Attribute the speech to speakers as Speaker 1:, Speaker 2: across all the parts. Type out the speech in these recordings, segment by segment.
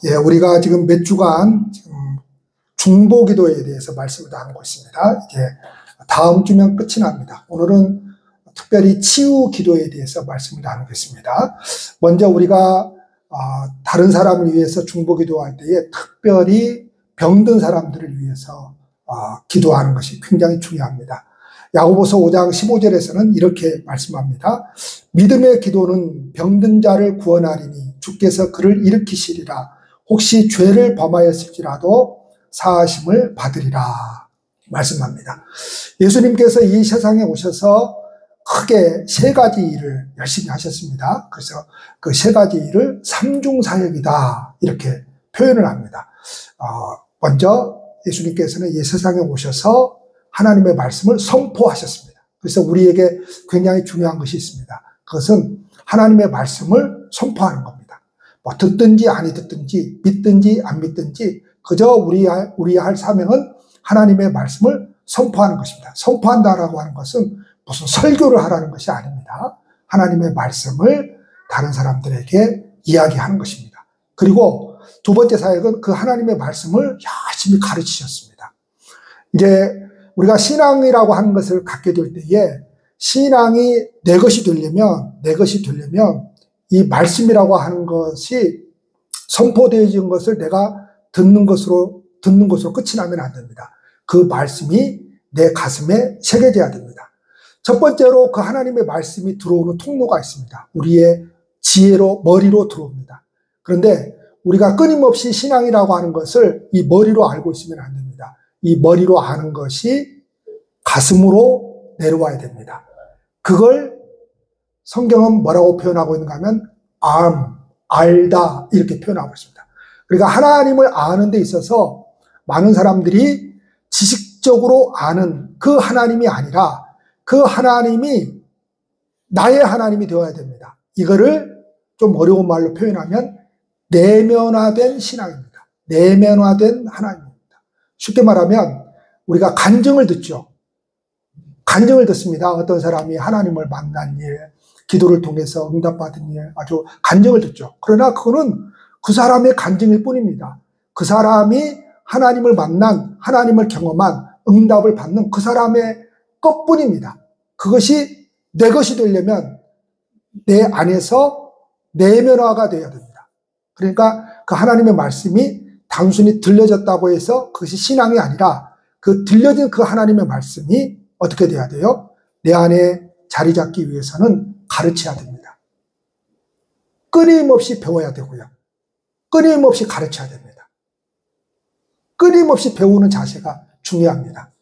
Speaker 1: 예, 우리가 지금 몇 주간 중보기도에 대해서 말씀을 나누고 있습니다. 이제 다음 주면 끝이 납니다. 오늘은 특별히 치유기도에 대해서 말씀을 나누겠습니다. 먼저 우리가 다른 사람을 위해서 중보기도할 때에 특별히 병든 사람들을 위해서 기도하는 것이 굉장히 중요합니다. 야고보서 5장 15절에서는 이렇게 말씀합니다. 믿음의 기도는 병든 자를 구원하리니 주께서 그를 일으키시리라. 혹시 죄를 범하였을지라도 사하심을 받으리라 말씀합니다. 예수님께서 이 세상에 오셔서 크게 세 가지 일을 열심히 하셨습니다. 그래서 그 세 가지 일을 삼중사역이다 이렇게 표현을 합니다. 먼저 예수님께서는 이 세상에 오셔서 하나님의 말씀을 선포하셨습니다. 그래서 우리에게 굉장히 중요한 것이 있습니다. 그것은 하나님의 말씀을 선포하는 겁니다. 뭐 듣든지 아니 듣든지 믿든지 안 믿든지 그저 우리의 할 사명은 하나님의 말씀을 선포하는 것입니다. 선포한다라고 하는 것은 무슨 설교를 하라는 것이 아닙니다. 하나님의 말씀을 다른 사람들에게 이야기하는 것입니다. 그리고 두 번째 사역은 그 하나님의 말씀을 열심히 가르치셨습니다. 이제 우리가 신앙이라고 하는 것을 갖게 될 때에 신앙이 내 것이 되려면 이 말씀이라고 하는 것이 선포되어진 것을 내가 듣는 것으로 끝이 나면 안 됩니다. 그 말씀이 내 가슴에 새겨져야 됩니다. 첫 번째로 그 하나님의 말씀이 들어오는 통로가 있습니다. 우리의 지혜로, 머리로 들어옵니다. 그런데 우리가 끊임없이 신앙이라고 하는 것을 이 머리로 알고 있으면 안 됩니다. 이 머리로 아는 것이 가슴으로 내려와야 됩니다. 그걸 성경은 뭐라고 표현하고 있는가 하면 알다 이렇게 표현하고 있습니다. 그러니까 하나님을 아는 데 있어서 많은 사람들이 지식적으로 아는 그 하나님이 아니라 그 하나님이 나의 하나님이 되어야 됩니다. 이거를 좀 어려운 말로 표현하면 내면화된 신앙입니다. 내면화된 하나님입니다. 쉽게 말하면 우리가 간증을 듣죠. 간증을 듣습니다. 어떤 사람이 하나님을 만난 일, 기도를 통해서 응답받은 일, 아주 간증을 듣죠. 그러나 그거는 그 사람의 간증일 뿐입니다. 그 사람이 하나님을 만난, 하나님을 경험한 응답을 받는 그 사람의 것뿐입니다. 그것이 내 것이 되려면 내 안에서 내면화가 되어야 됩니다. 그러니까 그 하나님의 말씀이 단순히 들려졌다고 해서 그것이 신앙이 아니라 그 들려진 그 하나님의 말씀이 어떻게 돼야 돼요? 내 안에 자리 잡기 위해서는 가르쳐야 됩니다. 끊임없이 배워야 되고요. 끊임없이 가르쳐야 됩니다. 끊임없이 배우는 자세가 중요합니다.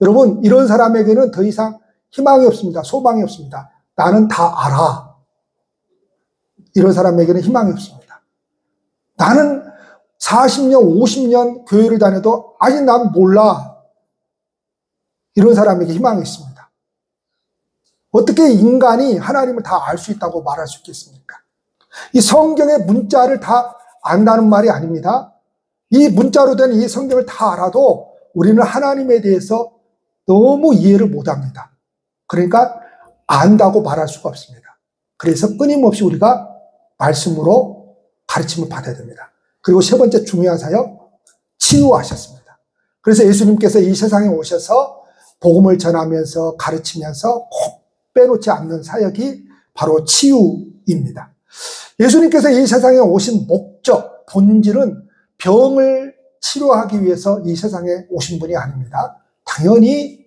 Speaker 1: 여러분, 이런 사람에게는 더 이상 희망이 없습니다. 소망이 없습니다. 나는 다 알아. 이런 사람에게는 희망이 없습니다. 나는 40년, 50년 교회를 다녀도 아직 난 몰라. 이런 사람에게 희망이 있습니다. 어떻게 인간이 하나님을 다 알 수 있다고 말할 수 있겠습니까? 이 성경의 문자를 다 안다는 말이 아닙니다. 이 문자로 된 이 성경을 다 알아도 우리는 하나님에 대해서 너무 이해를 못합니다. 그러니까 안다고 말할 수가 없습니다. 그래서 끊임없이 우리가 말씀으로 가르침을 받아야 됩니다. 그리고 세 번째 중요한 사역, 치유하셨습니다. 그래서 예수님께서 이 세상에 오셔서 복음을 전하면서 가르치면서 꼭 빼놓지 않는 사역이 바로 치유입니다. 예수님께서 이 세상에 오신 목적, 본질은 병을 치료하기 위해서 이 세상에 오신 분이 아닙니다. 당연히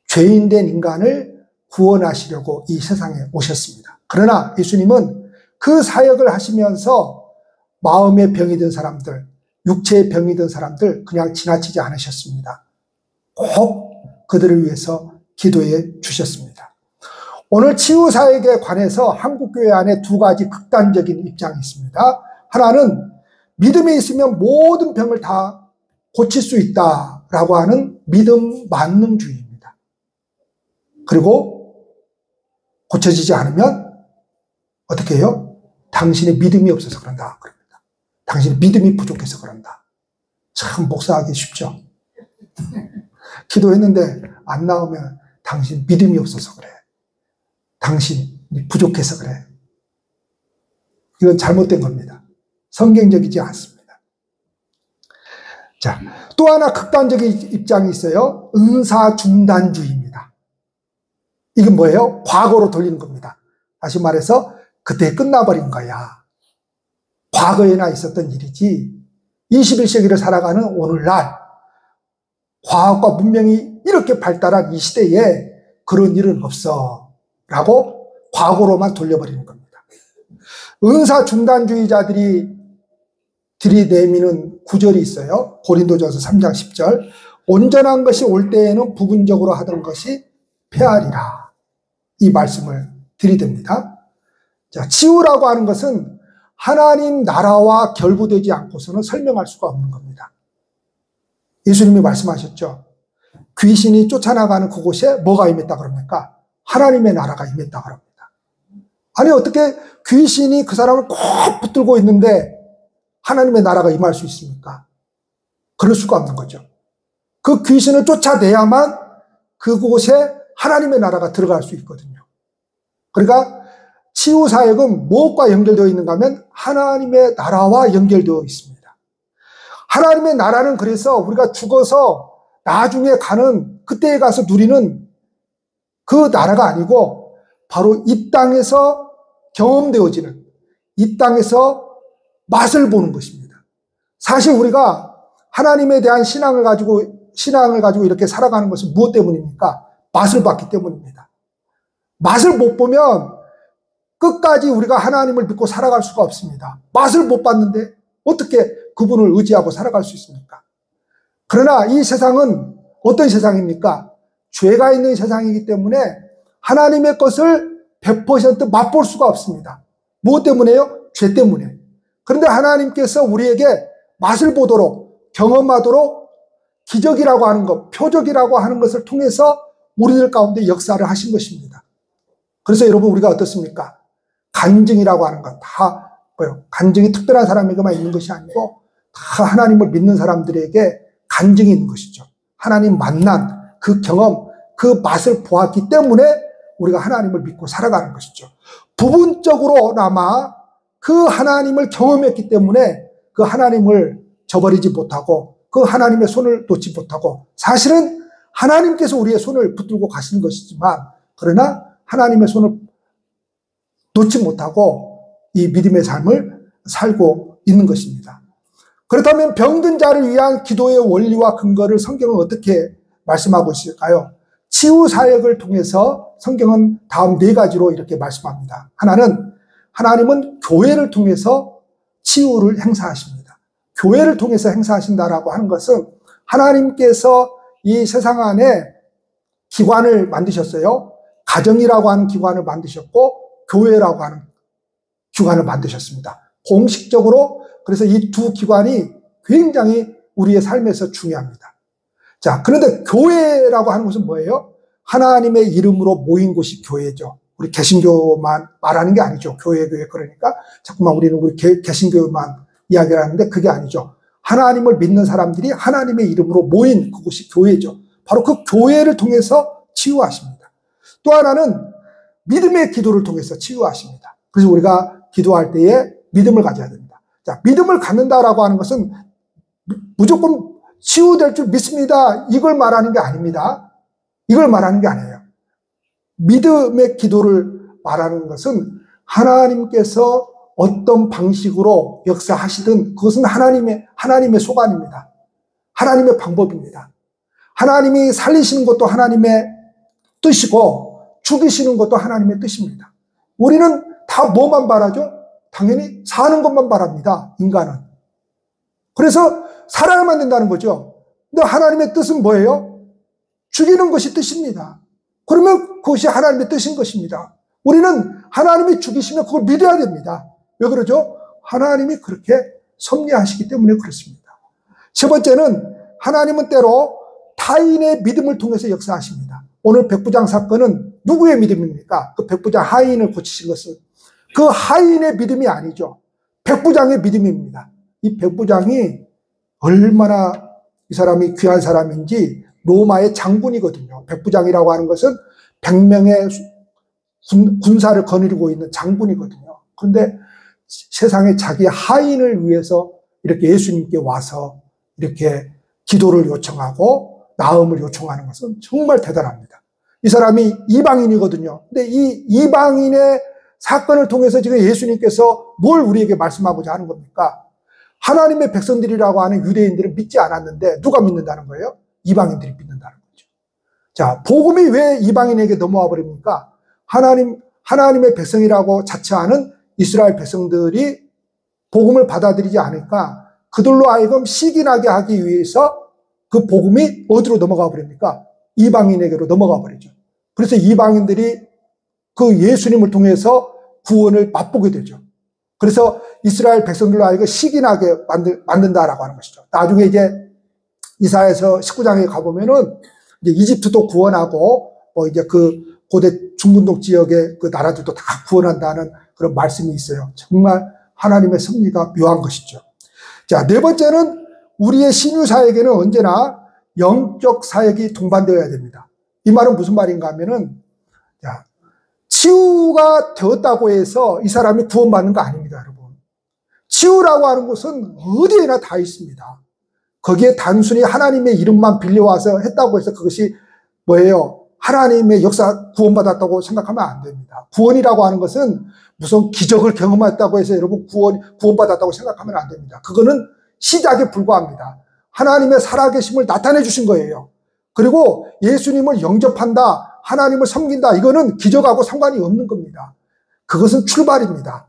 Speaker 1: 죄인된 인간을 구원하시려고 이 세상에 오셨습니다. 그러나 예수님은 그 사역을 하시면서 마음의 병이 든 사람들, 육체의 병이 든 사람들 그냥 지나치지 않으셨습니다. 꼭 그들을 위해서 기도해 주셨습니다. 오늘 치유사역에 관해서 한국교회 안에 두 가지 극단적인 입장이 있습니다. 하나는 믿음이 있으면 모든 병을 다 고칠 수 있다라고 하는 믿음 만능주의입니다. 그리고 고쳐지지 않으면 어떻게 해요? 당신의 믿음이 없어서 그런다. 그럽니다. 당신의 믿음이 부족해서 그런다. 참 목사하기 쉽죠. 기도했는데 안 나오면 당신 믿음이 없어서 그래. 당신이 부족해서 그래. 이건 잘못된 겁니다. 성경적이지 않습니다. 자, 또 하나 극단적인 입장이 있어요. 은사중단주의입니다. 이게 뭐예요? 과거로 돌리는 겁니다. 다시 말해서 그때 끝나버린 거야. 과거에나 있었던 일이지 21세기를 살아가는 오늘날 과학과 문명이 이렇게 발달한 이 시대에 그런 일은 없어 라고 과거로만 돌려버리는 겁니다. 은사중단주의자들이 들이내미는 구절이 있어요. 고린도전서 3장 10절. 온전한 것이 올 때에는 부분적으로 하던 것이 폐하리라. 이 말씀을 들이댑니다. 자, 치유라고 하는 것은 하나님 나라와 결부되지 않고서는 설명할 수가 없는 겁니다. 예수님이 말씀하셨죠. 귀신이 쫓아나가는 그곳에 뭐가 임했다 그럽니까? 하나님의 나라가 임했다 그럽니다. 아니 어떻게 귀신이 그 사람을 꼭 붙들고 있는데 하나님의 나라가 임할 수 있습니까? 그럴 수가 없는 거죠. 그 귀신을 쫓아내야만 그곳에 하나님의 나라가 들어갈 수 있거든요. 그러니까 치유사역은 무엇과 연결되어 있는가 하면 하나님의 나라와 연결되어 있습니다. 하나님의 나라는 그래서 우리가 죽어서 나중에 가는 그때에 가서 누리는 그 나라가 아니고 바로 이 땅에서 경험되어지는 이 땅에서 맛을 보는 것입니다. 사실 우리가 하나님에 대한 신앙을 가지고 이렇게 살아가는 것은 무엇 때문입니까? 맛을 봤기 때문입니다. 맛을 못 보면 끝까지 우리가 하나님을 믿고 살아갈 수가 없습니다. 맛을 못 봤는데 어떻게 그분을 의지하고 살아갈 수 있습니까? 그러나 이 세상은 어떤 세상입니까? 죄가 있는 세상이기 때문에 하나님의 것을 100% 맛볼 수가 없습니다. 무엇 때문에요? 죄 때문에. 그런데 하나님께서 우리에게 맛을 보도록 경험하도록 기적이라고 하는 것, 표적이라고 하는 것을 통해서 우리들 가운데 역사를 하신 것입니다. 그래서 여러분 우리가 어떻습니까? 간증이라고 하는 것 다 뭐요? 간증이 특별한 사람에게만 있는 것이 아니고 다 하나님을 믿는 사람들에게 간증이 있는 것이죠. 하나님 만난 그 경험, 그 맛을 보았기 때문에 우리가 하나님을 믿고 살아가는 것이죠. 부분적으로나마 그 하나님을 경험했기 때문에 그 하나님을 저버리지 못하고 그 하나님의 손을 놓지 못하고 사실은 하나님께서 우리의 손을 붙들고 가시는 것이지만 그러나 하나님의 손을 놓지 못하고 이 믿음의 삶을 살고 있는 것입니다. 그렇다면 병든 자를 위한 기도의 원리와 근거를 성경은 어떻게 말씀하고 있을까요? 치유 사역을 통해서 성경은 다음 4가지로 이렇게 말씀합니다. 하나는 하나님은 교회를 통해서 치유를 행사하십니다. 교회를 통해서 행사하신다라고 하는 것은 하나님께서 이 세상 안에 기관을 만드셨어요. 가정이라고 하는 기관을 만드셨고 교회라고 하는 기관을 만드셨습니다. 공식적으로 그래서 이 두 기관이 굉장히 우리의 삶에서 중요합니다. 자, 그런데 교회라고 하는 것은 뭐예요? 하나님의 이름으로 모인 곳이 교회죠. 우리 개신교만 말하는 게 아니죠. 교회 그러니까 자꾸만 우리는 우리 개신교만 이야기를 하는데 그게 아니죠. 하나님을 믿는 사람들이 하나님의 이름으로 모인 그곳이 교회죠. 바로 그 교회를 통해서 치유하십니다. 또 하나는 믿음의 기도를 통해서 치유하십니다. 그래서 우리가 기도할 때에 믿음을 가져야 됩니다. 자, 믿음을 갖는다라고 하는 것은 무조건 치유될 줄 믿습니다. 이걸 말하는 게 아닙니다. 이걸 말하는 게 아니에요. 믿음의 기도를 말하는 것은 하나님께서 어떤 방식으로 역사하시든 그것은 하나님의 소관입니다. 하나님의 방법입니다. 하나님이 살리시는 것도 하나님의 뜻이고 죽이시는 것도 하나님의 뜻입니다. 우리는 다 뭐만 바라죠? 당연히 사는 것만 바랍니다. 인간은. 그래서 살아야만 된다는 거죠. 근데 하나님의 뜻은 뭐예요? 죽이는 것이 뜻입니다. 그러면 그것이 하나님의 뜻인 것입니다. 우리는 하나님이 죽이시면 그걸 믿어야 됩니다. 왜 그러죠? 하나님이 그렇게 섭리하시기 때문에 그렇습니다. 세 번째는 하나님은 때로 타인의 믿음을 통해서 역사하십니다. 오늘 백부장 사건은 누구의 믿음입니까? 그 백부장 하인을 고치신 것은 그 하인의 믿음이 아니죠. 백부장의 믿음입니다. 이 백부장이 얼마나 이 사람이 귀한 사람인지 로마의 장군이거든요. 백부장이라고 하는 것은 100명의 군사를 거느리고 있는 장군이거든요. 그런데 세상에 자기 하인을 위해서 이렇게 예수님께 와서 이렇게 기도를 요청하고 나음을 요청하는 것은 정말 대단합니다. 이 사람이 이방인이거든요. 근데 이 이방인의 사건을 통해서 지금 예수님께서 뭘 우리에게 말씀하고자 하는 겁니까? 하나님의 백성들이라고 하는 유대인들은 믿지 않았는데 누가 믿는다는 거예요? 이방인들이 믿는다는 거죠. 자, 복음이 왜 이방인에게 넘어와 버립니까? 하나님의 백성이라고 자처하는 이스라엘 백성들이 복음을 받아들이지 않으니까 그들로 하여금 시기나게 하기 위해서 그 복음이 어디로 넘어가 버립니까? 이방인에게로 넘어가 버리죠. 그래서 이방인들이 그 예수님을 통해서 구원을 맛보게 되죠. 그래서 이스라엘 백성들로 하여금 시기나게 만든다라고 하는 것이죠. 나중에 이제 이사야서 19장에 가보면은 이제 이집트도 구원하고 이제 그 고대 중근동 지역의 그 나라들도 다 구원한다는 그런 말씀이 있어요. 정말 하나님의 섭리가 묘한 것이죠. 자, 네 번째는 우리의 신유사에게는 언제나 영적 사역이 동반되어야 됩니다. 이 말은 무슨 말인가 하면은, 자, 치유가 되었다고 해서 이 사람이 구원받는 거 아닙니다, 여러분. 치유라고 하는 것은 어디에나 다 있습니다. 거기에 단순히 하나님의 이름만 빌려와서 했다고 해서 그것이 뭐예요? 하나님의 역사 구원받았다고 생각하면 안 됩니다. 구원이라고 하는 것은 무슨 기적을 경험했다고 해서 여러분 구원받았다고 생각하면 안 됩니다. 그거는 시작에 불과합니다. 하나님의 살아계심을 나타내 주신 거예요. 그리고 예수님을 영접한다, 하나님을 섬긴다, 이거는 기적하고 상관이 없는 겁니다. 그것은 출발입니다.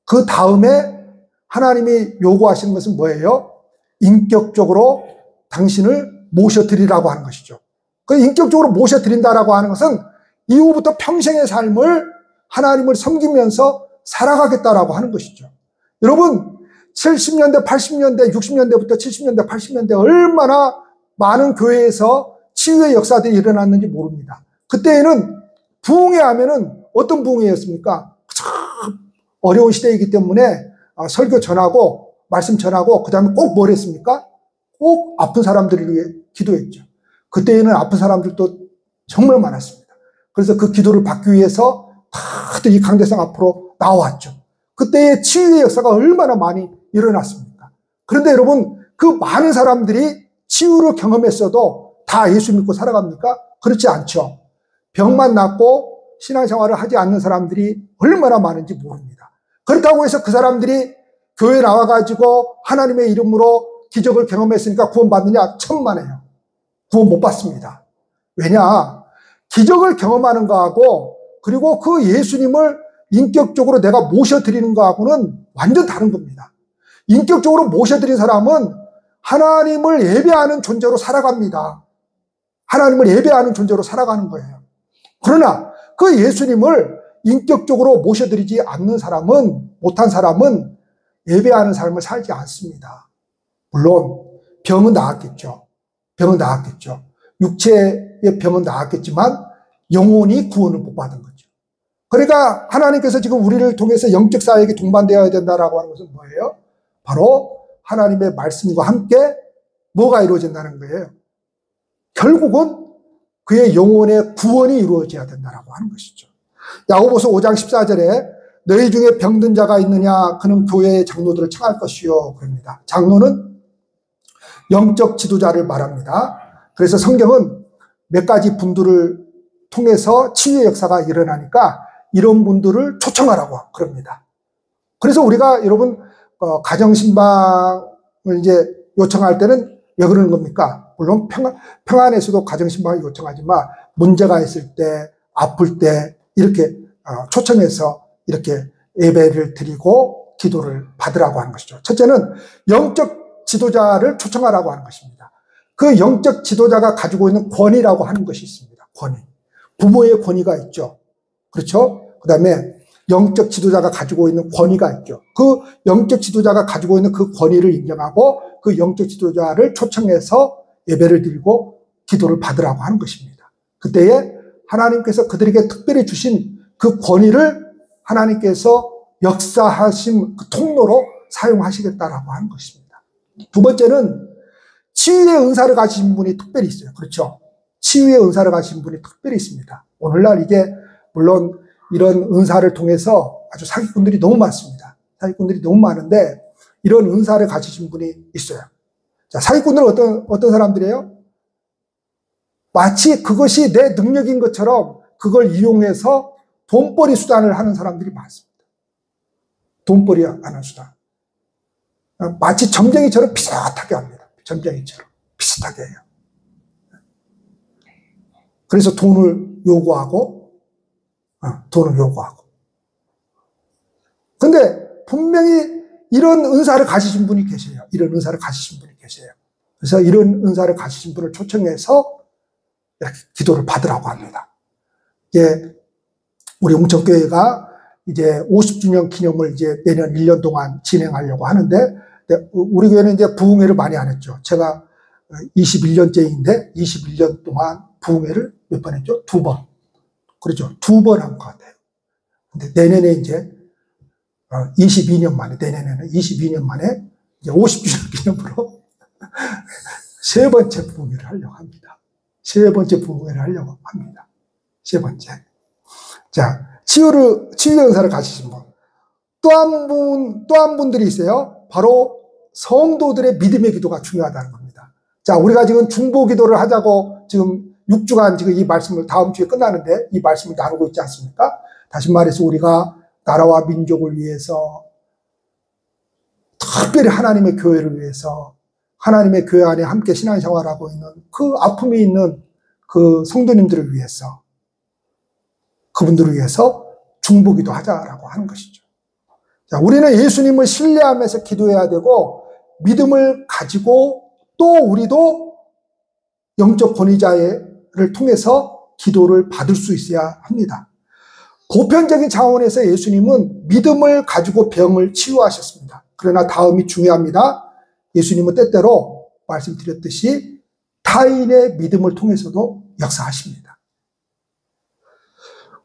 Speaker 1: 그 다음에 하나님이 요구하시는 것은 뭐예요? 인격적으로 당신을 모셔드리라고 하는 것이죠. 그 인격적으로 모셔드린다라고 하는 것은 이후부터 평생의 삶을 하나님을 섬기면서 살아가겠다라고 하는 것이죠. 여러분, 70년대, 80년대, 60년대부터 70년대, 80년대 얼마나 많은 교회에서 치유의 역사들이 일어났는지 모릅니다. 그때에는 부흥회 하면은 어떤 부흥회였습니까? 참 어려운 시대이기 때문에 설교 전하고 말씀 전하고 그 다음에 꼭 뭘 했습니까? 꼭 아픈 사람들을 위해 기도했죠. 그때에는 아픈 사람들도 정말 많았습니다. 그래서 그 기도를 받기 위해서 다들 이 강대상 앞으로 나왔죠. 그때의 치유의 역사가 얼마나 많이 일어났습니까? 그런데 여러분, 그 많은 사람들이 치유를 경험했어도 다 예수 믿고 살아갑니까? 그렇지 않죠. 병만 낫고 신앙생활을 하지 않는 사람들이 얼마나 많은지 모릅니다. 그렇다고 해서 그 사람들이 교회에 나와가지고 하나님의 이름으로 기적을 경험했으니까 구원받느냐? 천만에요. 구원 못 받습니다. 왜냐? 기적을 경험하는 거하고 그리고 그 예수님을 인격적으로 내가 모셔드리는 거하고는 완전 다른 겁니다. 인격적으로 모셔드린 사람은 하나님을 예배하는 존재로 살아갑니다. 하나님을 예배하는 존재로 살아가는 거예요. 그러나 그 예수님을 인격적으로 모셔드리지 않는 사람은, 못한 사람은 예배하는 삶을 살지 않습니다. 물론 병은 나았겠죠. 병은 나았겠죠. 육체의 병은 나았겠지만 영혼이 구원을 못 받은 거죠. 그러니까 하나님께서 지금 우리를 통해서 영적 사역이 동반되어야 된다라고 하는 것은 뭐예요? 바로 하나님의 말씀과 함께 뭐가 이루어진다는 거예요? 결국은 그의 영혼의 구원이 이루어져야 된다라고 하는 것이죠. 야고보서 5장 14절에 너희 중에 병든 자가 있느냐? 그는 교회의 장로들을 청할 것이요. 그럽니다. 장로는 영적 지도자를 말합니다. 그래서 성경은 몇 가지 분들을 통해서 치유의 역사가 일어나니까 이런 분들을 초청하라고 그럽니다. 그래서 우리가 여러분 가정신방을 이제 요청할 때는 왜 그러는 겁니까? 물론 평안에서도 가정신방을 요청하지만 문제가 있을 때, 아플 때 이렇게 초청해서 이렇게 예배를 드리고 기도를 받으라고 하는 것이죠. 첫째는 영적 지도자를 초청하라고 하는 것입니다. 그 영적 지도자가 가지고 있는 권위라고 하는 것이 있습니다. 권위. 부모의 권위가 있죠. 그렇죠? 그 다음에 영적 지도자가 가지고 있는 권위가 있죠. 그 영적 지도자가 가지고 있는 그 권위를 인정하고 그 영적 지도자를 초청해서 예배를 드리고 기도를 받으라고 하는 것입니다. 그때에 하나님께서 그들에게 특별히 주신 그 권위를 하나님께서 역사하신 그 통로로 사용하시겠다라고 하는 것입니다. 두 번째는 치유의 은사를 가지신 분이 특별히 있어요. 그렇죠? 치유의 은사를 가지신 분이 특별히 있습니다. 오늘날 이게 물론 이런 은사를 통해서 아주 사기꾼들이 너무 많습니다. 사기꾼들이 너무 많은데 이런 은사를 가지신 분이 있어요. 자, 사기꾼들은 어떤 사람들이에요? 마치 그것이 내 능력인 것처럼 그걸 이용해서 돈벌이 수단을 하는 사람들이 많습니다. 돈벌이 하는 수단. 마치 점쟁이처럼 비슷하게 합니다. 점쟁이처럼 비슷하게 해요. 그래서 돈을 요구하고. 근데 분명히 이런 은사를 가지신 분이 계세요. 이런 은사를 가지신 분이 계세요. 그래서 이런 은사를 가지신 분을 초청해서 이렇게 기도를 받으라고 합니다. 이제 우리 웅천교회가 이제 50주년 기념을 이제 내년 1년 동안 진행하려고 하는데, 우리 교회는 이제 부흥회를 많이 안 했죠. 제가 21년째인데 21년 동안 부흥회를 몇 번 했죠? 2번. 그렇죠. 2번 한 것 같아요. 근데 내년에 이제 22년 만에, 내년에는 22년 만에 이제 50주년 기념으로 세 번째 부흥회를 하려고 합니다. 세 번째 부흥회를 하려고 합니다. 세 번째. 자, 치유 은사를 가지신 분. 또 한 분들이 있어요. 바로 성도들의 믿음의 기도가 중요하다는 겁니다. 자, 우리가 지금 중보 기도를 하자고 지금 6주간 지금 이 말씀을 다음 주에 끝나는데 이 말씀을 나누고 있지 않습니까? 다시 말해서 우리가 나라와 민족을 위해서, 특별히 하나님의 교회를 위해서, 하나님의 교회 안에 함께 신앙생활하고 있는 그 아픔이 있는 그 성도님들을 위해서, 그분들을 위해서 중보기도 하자라고 하는 것이죠. 자, 우리는 예수님을 신뢰하면서 기도해야 되고, 믿음을 가지고 또 우리도 영적 권위자를 통해서 기도를 받을 수 있어야 합니다. 보편적인 차원에서 예수님은 믿음을 가지고 병을 치유하셨습니다. 그러나 다음이 중요합니다. 예수님은 때때로 말씀드렸듯이 타인의 믿음을 통해서도 역사하십니다.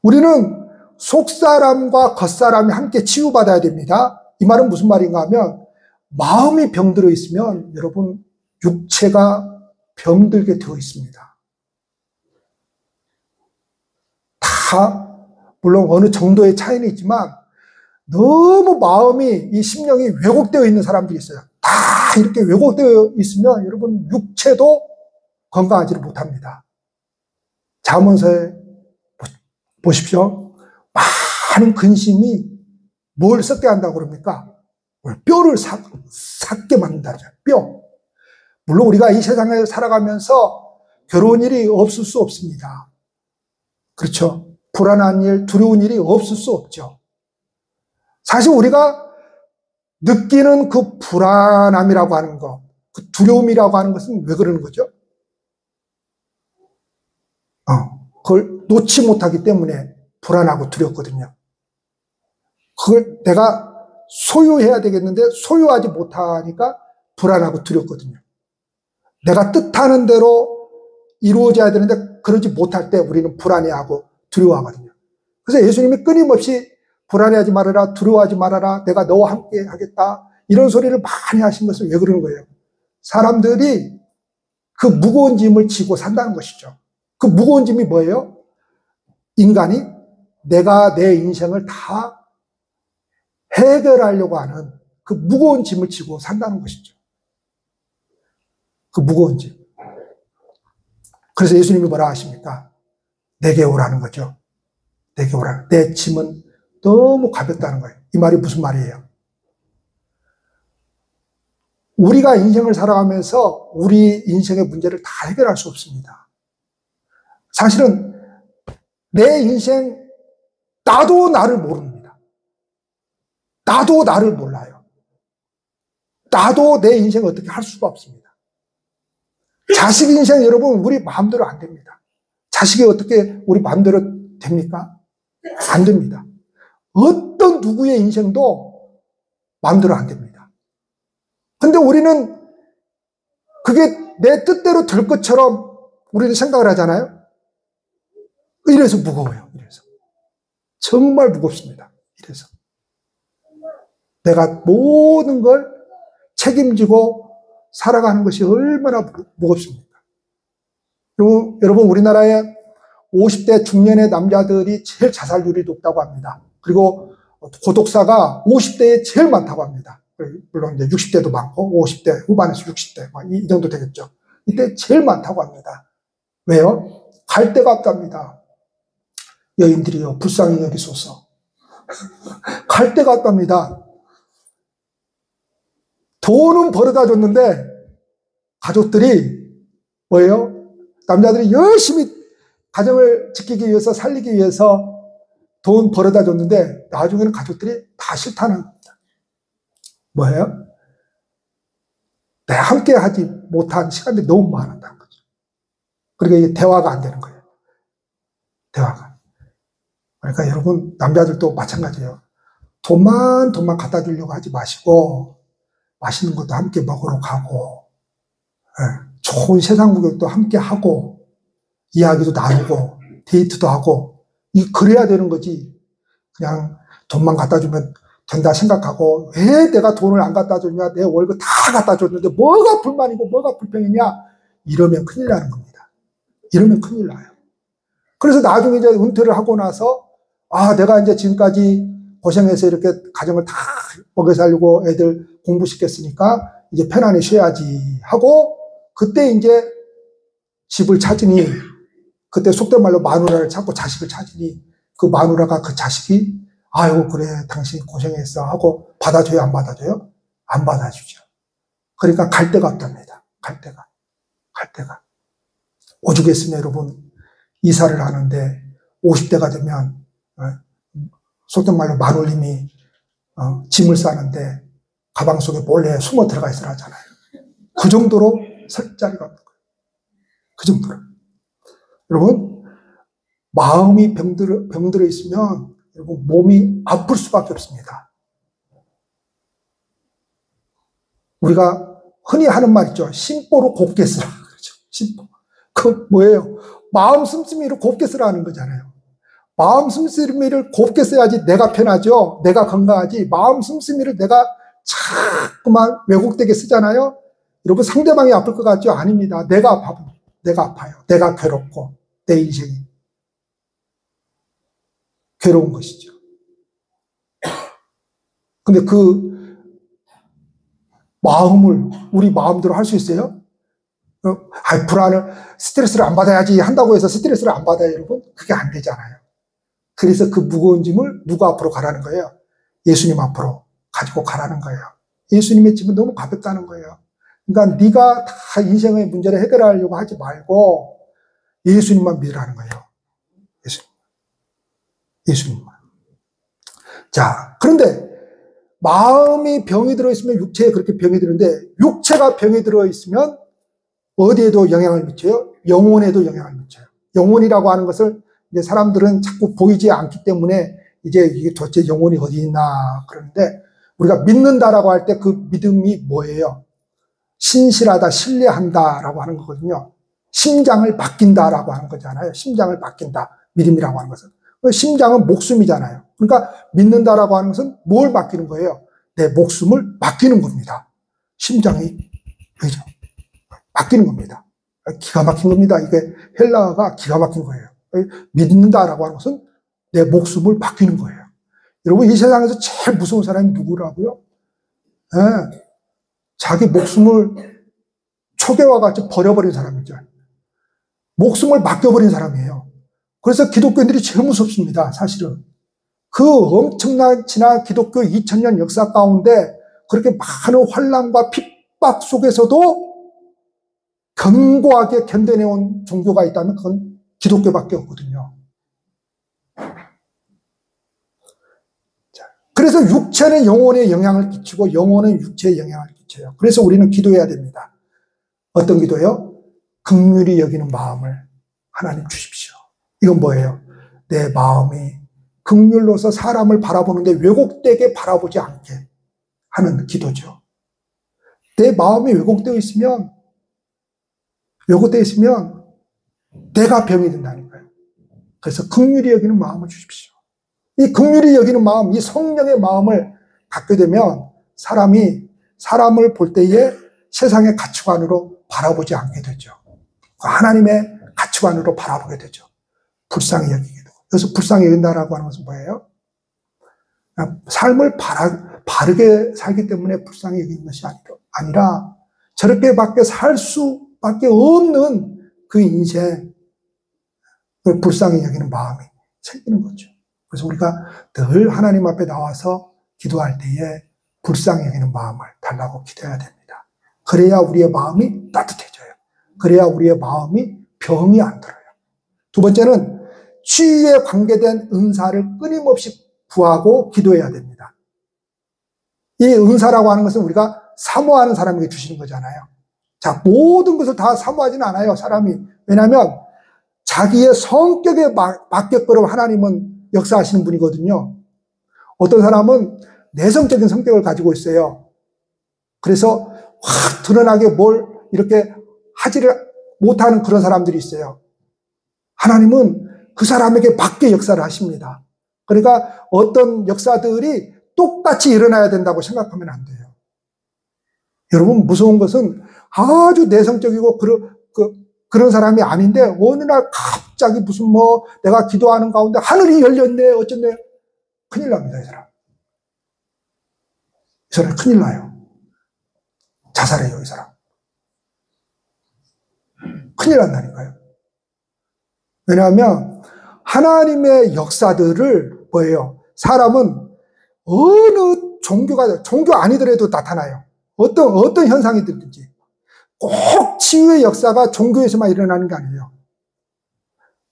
Speaker 1: 우리는 속사람과 겉사람이 함께 치유받아야 됩니다. 이 말은 무슨 말인가 하면, 마음이 병들어 있으면 여러분 육체가 병들게 되어 있습니다. 다 물론 어느 정도의 차이는 있지만 너무 마음이, 이 심령이 왜곡되어 있는 사람들이 있어요. 다 이렇게 왜곡되어 있으면 여러분 육체도 건강하지를 못합니다. 잠언서에 보십시오. 많은 근심이 뭘 썩게 한다고 그럽니까? 뼈를 삭게 만든다죠. 뼈. 물론 우리가 이 세상에 살아가면서 괴로운 일이 없을 수 없습니다. 그렇죠. 불안한 일, 두려운 일이 없을 수 없죠. 사실 우리가 느끼는 그 불안함이라고 하는 것, 그 두려움이라고 하는 것은 왜 그러는 거죠? 그걸 놓지 못하기 때문에 불안하고 두렵거든요. 그걸 내가 소유해야 되겠는데 소유하지 못하니까 불안하고 두렵거든요. 내가 뜻하는 대로 이루어져야 되는데 그러지 못할 때 우리는 불안해하고 두려워하거든요. 그래서 예수님이 끊임없이 불안해하지 말아라, 두려워하지 말아라, 내가 너와 함께 하겠다, 이런 소리를 많이 하신 것은 왜 그러는 거예요? 사람들이 그 무거운 짐을 지고 산다는 것이죠. 그 무거운 짐이 뭐예요? 인간이 내가 내 인생을 다 해결하려고 하는 그 무거운 짐을 지고 산다는 것이죠. 그 무거운 짐. 그래서 예수님이 뭐라 하십니까? 내게 오라는 거죠. 내게 오라는. 내 짐은 너무 가볍다는 거예요. 이 말이 무슨 말이에요? 우리가 인생을 살아가면서 우리 인생의 문제를 다 해결할 수 없습니다. 사실은 내 인생, 나도 나를 모릅니다. 나도 나를 몰라요. 나도 내 인생을 어떻게 할 수가 없습니다. 자식 인생 여러분 우리 마음대로 안 됩니다. 자식이 어떻게 우리 마음대로 됩니까? 안 됩니다. 어떤 누구의 인생도 마음대로 안 됩니다. 근데 우리는 그게 내 뜻대로 될 것처럼 우리는 생각을 하잖아요. 이래서 무거워요. 이래서 정말 무겁습니다. 이래서 내가 모든 걸 책임지고 살아가는 것이 얼마나 무겁습니까? 그리고 여러분 우리나라의 50대 중년의 남자들이 제일 자살률이 높다고 합니다. 그리고 고독사가 50대에 제일 많다고 합니다. 물론 이제 60대도 많고 50대 후반에서 60대 이 정도 되겠죠. 이때 제일 많다고 합니다. 왜요? 갈 데가 없답니다. 여인들이요, 불쌍히 여기소서. 갈 데가 없답니다. 돈은 벌어다 줬는데 가족들이 뭐예요? 남자들이 열심히 가정을 지키기 위해서 살리기 위해서 돈 벌어다 줬는데 나중에는 가족들이 다 싫다는 겁니다. 뭐예요? 내가 함께 하지 못한 시간들이 너무 많았다는 거죠. 그러니까 이게 대화가 안 되는 거예요. 대화가. 그러니까 여러분 남자들도 마찬가지예요. 돈만 갖다 주려고 하지 마시고 맛있는 것도 함께 먹으러 가고 좋은 세상 구경도 함께 하고 이야기도 나누고 데이트도 하고 그래야 되는 거지. 그냥 돈만 갖다 주면 된다 생각하고 왜 내가 돈을 안 갖다 줬냐, 내 월급 다 갖다 줬는데 뭐가 불만이고 뭐가 불평이냐, 이러면 큰일 나는 겁니다. 이러면 큰일 나요. 그래서 나중에 이제 은퇴를 하고 나서 내가 이제 지금까지 고생해서 이렇게 가정을 다 먹여 살리고 애들 공부시켰으니까 이제 편안히 쉬어야지 하고 그때 이제 집을 찾으니, 그때 속된 말로 마누라를 찾고 자식을 찾으니 그 마누라가 그 자식이 아이고 그래 당신 고생했어 하고 받아줘요, 안 받아줘요? 안 받아주죠. 그러니까 갈 데가 없답니다. 갈 데가. 오죽했으면 여러분 이사를 하는데 50대가 되면 속된 말로 마눌님이 짐을 싸는데 가방 속에 몰래 숨어 들어가 있으라 하잖아요. 그 정도로 설 자리가 없는 거예요. 그 정도로. 여러분 마음이 병들어 있으면 여러분 몸이 아플 수밖에 없습니다. 우리가 흔히 하는 말 있죠. 심보로 곱게 쓰라. 그렇죠. 심보. 그 뭐예요? 마음 씀씀이를 곱게 쓰라는 거잖아요. 마음 씀씀이를 곱게 써야지 내가 편하죠. 내가 건강하지. 마음 씀씀이를 내가 자꾸만 왜곡되게 쓰잖아요. 여러분 상대방이 아플 것 같죠? 아닙니다. 내가 아파요. 내가 괴롭고 내 인생이 괴로운 것이죠. 근데 그 마음을 우리 마음대로 할 수 있어요? 불안을, 스트레스를 안 받아야지 한다고 해서 스트레스를 안 받아요, 여러분? 그게 안 되잖아요. 그래서 그 무거운 짐을 누구 앞으로 가라는 거예요? 예수님 앞으로 가지고 가라는 거예요. 예수님의 짐은 너무 가볍다는 거예요. 그러니까 네가 다 인생의 문제를 해결하려고 하지 말고 예수님만 믿으라는 거예요. 예수님만. 자, 그런데 마음이 병이 들어있으면 육체에 그렇게 병이 드는데 육체가 병이 들어있으면 어디에도 영향을 미쳐요? 영혼에도 영향을 미쳐요. 영혼이라고 하는 것을 이제 사람들은 자꾸 보이지 않기 때문에 이제 이게 도대체 영혼이 어디 있나 그러는데, 우리가 믿는다라고 할 때 그 믿음이 뭐예요? 신실하다, 신뢰한다라고 하는 거거든요. 심장을 맡긴다라고 하는 거잖아요. 심장을 맡긴다. 믿음이라고 하는 것은. 심장은 목숨이잖아요. 그러니까 믿는다라고 하는 것은 뭘 맡기는 거예요? 내 목숨을 맡기는 겁니다. 심장이 그죠? 맡기는 겁니다. 기가 막힌 겁니다. 이게 헬라어가 기가 막힌 거예요. 믿는다라고 하는 것은 내 목숨을 맡기는 거예요. 여러분 이 세상에서 제일 무서운 사람이 누구라고요? 네. 자기 목숨을 초계와 같이 버려버린 사람이죠. 목숨을 맡겨버린 사람이에요. 그래서 기독교인들이 제일 무섭습니다. 사실은. 그 엄청난 지난 기독교 2000년 역사 가운데 그렇게 많은 환난과 핍박 속에서도 견고하게 견뎌내온 종교가 있다면 그건 기독교밖에 없거든요. 그래서 육체는 영혼에 영향을 끼치고 영혼은 육체에 영향을 끼쳐요. 그래서 우리는 기도해야 됩니다. 어떤 기도예요? 긍휼히 여기는 마음을 하나님 주십시오. 이건 뭐예요? 내 마음이 긍휼로서 사람을 바라보는데 왜곡되게 바라보지 않게 하는 기도죠. 내 마음이 왜곡되어 있으면 내가 병이 된다니까요. 그래서 긍휼히 여기는 마음을 주십시오. 이 긍휼히 여기는 마음, 이 성령의 마음을 갖게 되면 사람이 사람을 볼 때에 세상의 가치관으로 바라보지 않게 되죠. 하나님의 가치관으로 바라보게 되죠. 불쌍히 여기게 되고. 그래서 불쌍히 여긴다라고 하는 것은 뭐예요? 삶을 바르게 살기 때문에 불쌍히 여기는 것이 아니라 저렇게밖에 살 수밖에 없는 그 인생, 그 불쌍히 여기는 마음이 생기는 거죠. 그래서 우리가 늘 하나님 앞에 나와서 기도할 때에 불쌍히 여기는 마음을 달라고 기도해야 됩니다. 그래야 우리의 마음이 따뜻해져요. 그래야 우리의 마음이 병이 안 들어요. 두 번째는 치유에 관계된 은사를 끊임없이 구하고 기도해야 됩니다. 이 은사라고 하는 것은 우리가 사모하는 사람에게 주시는 거잖아요. 자, 모든 것을 다 사모하지는 않아요, 사람이. 왜냐하면 자기의 성격에 맞게끔 하나님은 역사하시는 분이거든요. 어떤 사람은 내성적인 성격을 가지고 있어요. 그래서 확 드러나게 뭘 이렇게 하지를 못하는 그런 사람들이 있어요. 하나님은 그 사람에게 맞게 역사를 하십니다. 그러니까 어떤 역사들이 똑같이 일어나야 된다고 생각하면 안 돼요. 여러분, 무서운 것은 아주 내성적이고 그런 사람이 아닌데 어느 날 갑자기 무슨 내가 기도하는 가운데 하늘이 열렸네 어쨌네, 큰일 납니다. 이 사람 큰일 나요. 자살해요, 이 사람. 큰일 난다니까요. 왜냐하면 하나님의 역사들을 뭐예요? 사람은 어느 종교 아니더라도 나타나요. 어떤 현상이 들든지. 꼭 치유의 역사가 종교에서만 일어나는 게 아니에요.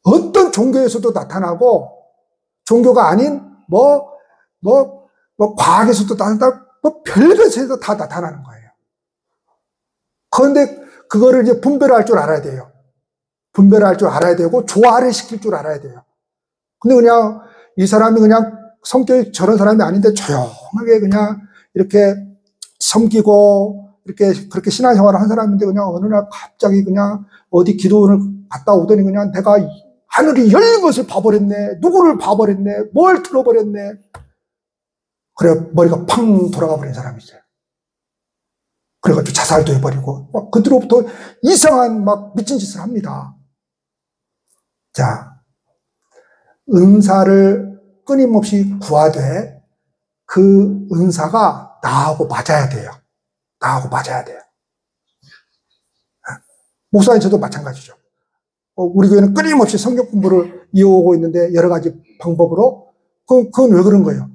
Speaker 1: 어떤 종교에서도 나타나고, 종교가 아닌 과학에서도 나타나고, 별것에서 다 나타나는 거예요. 그런데 그거를 이제 분별할 줄 알아야 돼요. 분별할 줄 알아야 되고, 조화를 시킬 줄 알아야 돼요. 근데 그냥 이 사람이 그냥 성격이 저런 사람이 아닌데 조용하게 그냥 이렇게 섬기고, 이렇게 그렇게 신앙생활을 한 사람인데 그냥 어느 날 갑자기 그냥 어디 기도원을 갔다 오더니 그냥 내가 하늘이 열린 것을 봐버렸네, 누구를 봐버렸네, 뭘 들어버렸네. 그래 머리가 팡 돌아가 버린 사람이 있어요. 그래가지고 자살도 해버리고 그 뒤로부터 이상한 미친 짓을 합니다. 자, 은사를 끊임없이 구하되 그 은사가 나하고 맞아야 돼요. 나하고 맞아야 돼요. 목사님 저도 마찬가지죠. 우리 교회는 끊임없이 성경 공부를 이어오고 있는데 여러 가지 방법으로 그건 왜 그런 거예요?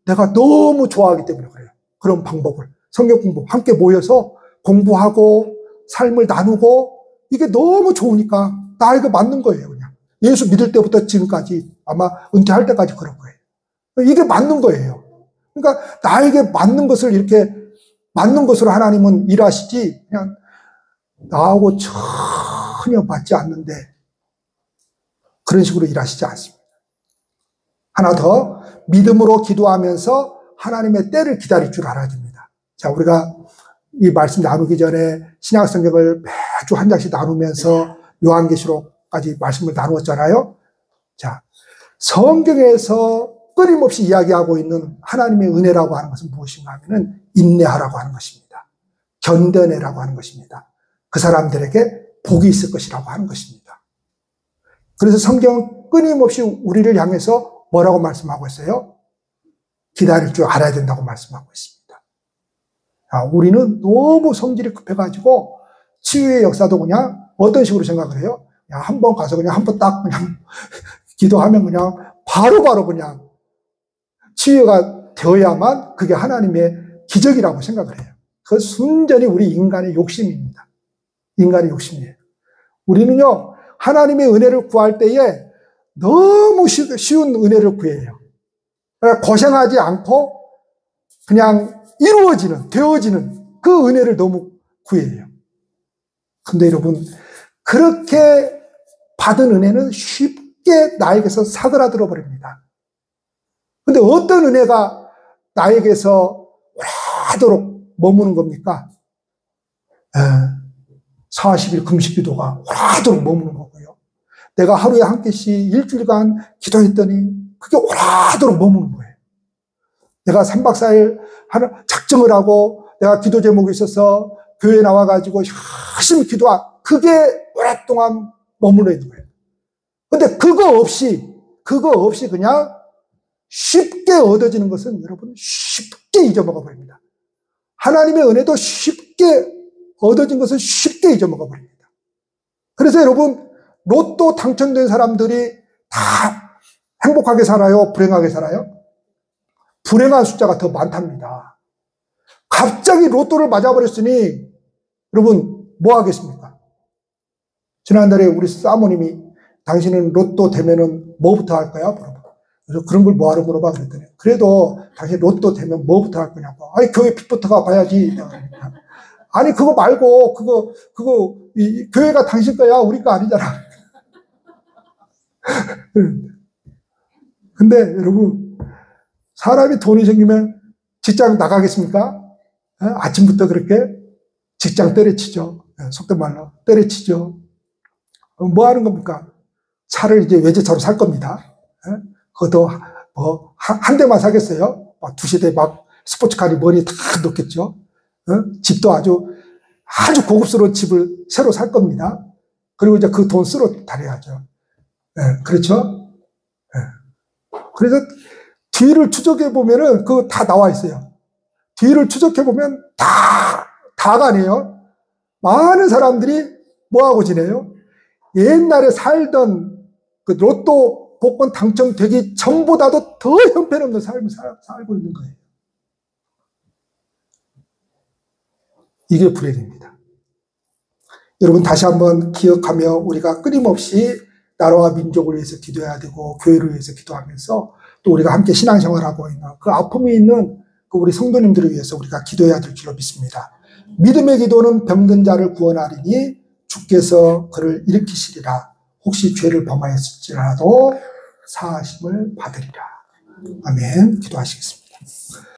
Speaker 1: 내가 너무 좋아하기 때문에 그래요. 그런 방법을 성경 공부 함께 모여서 공부하고 삶을 나누고 이게 너무 좋으니까 나에게 맞는 거예요. 그냥 예수 믿을 때부터 지금까지 아마 은퇴할 때까지 그런 거예요. 이게 맞는 거예요. 그러니까 나에게 맞는 것을 이렇게 맞는 것으로 하나님은 일하시지 그냥 나하고 전혀 맞지 않는데 그런 식으로 일하시지 않습니다. 하나 더 믿음으로 기도하면서 하나님의 때를 기다릴 줄 알아야 됩니다. 자, 우리가 이 말씀 나누기 전에 신약 성경을 매주 한 장씩 나누면서 요한계시록까지 말씀을 나누었잖아요. 자, 성경에서 끊임없이 이야기하고 있는 하나님의 은혜라고 하는 것은 무엇인가 하면은 인내하라고 하는 것입니다. 견뎌내라고 하는 것입니다. 그 사람들에게 복이 있을 것이라고 하는 것입니다. 그래서 성경은 끊임없이 우리를 향해서 뭐라고 말씀하고 있어요? 기다릴 줄 알아야 된다고 말씀하고 있습니다. 우리는 너무 성질이 급해가지고 치유의 역사도 그냥 어떤 식으로 생각을 해요? 그냥 한번 가서 그냥 한번 딱 그냥 기도하면 그냥 바로바로 그냥 치유가 되어야만 그게 하나님의 기적이라고 생각을 해요. 그 순전히 우리 인간의 욕심입니다. 인간의 욕심이에요. 우리는요, 하나님의 은혜를 구할 때에 너무 쉬운 은혜를 구해요. 고생하지 않고 그냥 되어지는 그 은혜를 너무 구해요. 근데 여러분, 그렇게 받은 은혜는 쉽게 나에게서 사그라들어 버립니다. 근데 어떤 은혜가 나에게서 오래도록 머무는 겁니까? 40일 금식 기도가 오래도록 머무는 거고요. 내가 하루에 한 개씩 일주일간 기도했더니 그게 오래도록 머무는 거예요. 내가 3박 4일 작정을 하고 내가 기도 제목이 있어서 교회에 나와가지고 열심히 그게 오랫동안 머물러 있는 거예요. 근데 그거 없이 그냥 쉽게 쉽게 얻어지는 것은 여러분 쉽게 잊어먹어 버립니다. 하나님의 은혜도 쉽게 얻어진 것은 쉽게 잊어먹어 버립니다. 그래서 여러분 로또 당첨된 사람들이 다 행복하게 살아요? 불행하게 살아요? 불행한 숫자가 더 많답니다. 갑자기 로또를 맞아버렸으니 여러분 뭐 하겠습니까? 지난달에 우리 사모님이 당신은 로또 되면은 뭐부터 할 거야? 물어봐. 그래서 그런 걸 뭐하러 물어봐? 그랬더니 그래도 당신 로또 되면 뭐부터 할 거냐고. 아니 교회 빚부터 갚아야지. 아니 그거 말고 그거 교회가 당신 거야 우리 거 아니잖아. 근데 여러분 사람이 돈이 생기면 직장 나가겠습니까? 아침부터 그렇게 직장 때려치죠. 속된 말로 때려치죠. 뭐 하는 겁니까? 차를 이제 외제차로 살 겁니다. 그것도 뭐 한 대만 사겠어요? 막 두세 대 막 스포츠카리 머리에 다 넣겠죠. 집도 아주 고급스러운 집을 새로 살 겁니다. 그리고 이제 그 돈 쓰러 다녀야죠. 그렇죠? 그래서 뒤를 추적해 보면은 그거 다 나와 있어요. 뒤를 추적해 보면 다가 아니에요. 많은 사람들이 뭐하고 지내요? 옛날에 살던 그 로또 복권 당첨되기 전보다도 더 형편없는 삶을 살고 있는 거예요. 이게 불행입니다. 여러분 다시 한번 기억하며 우리가 끊임없이 나라와 민족을 위해서 기도해야 되고 교회를 위해서 기도하면서 또 우리가 함께 신앙생활하고 있는 그 아픔이 있는 그 우리 성도님들을 위해서 우리가 기도해야 될 줄로 믿습니다. 믿음의 기도는 병든 자를 구원하리니 주께서 그를 일으키시리라. 혹시 죄를 범하였을지라도 사하심을 받으리라. 아멘. 기도하시겠습니다.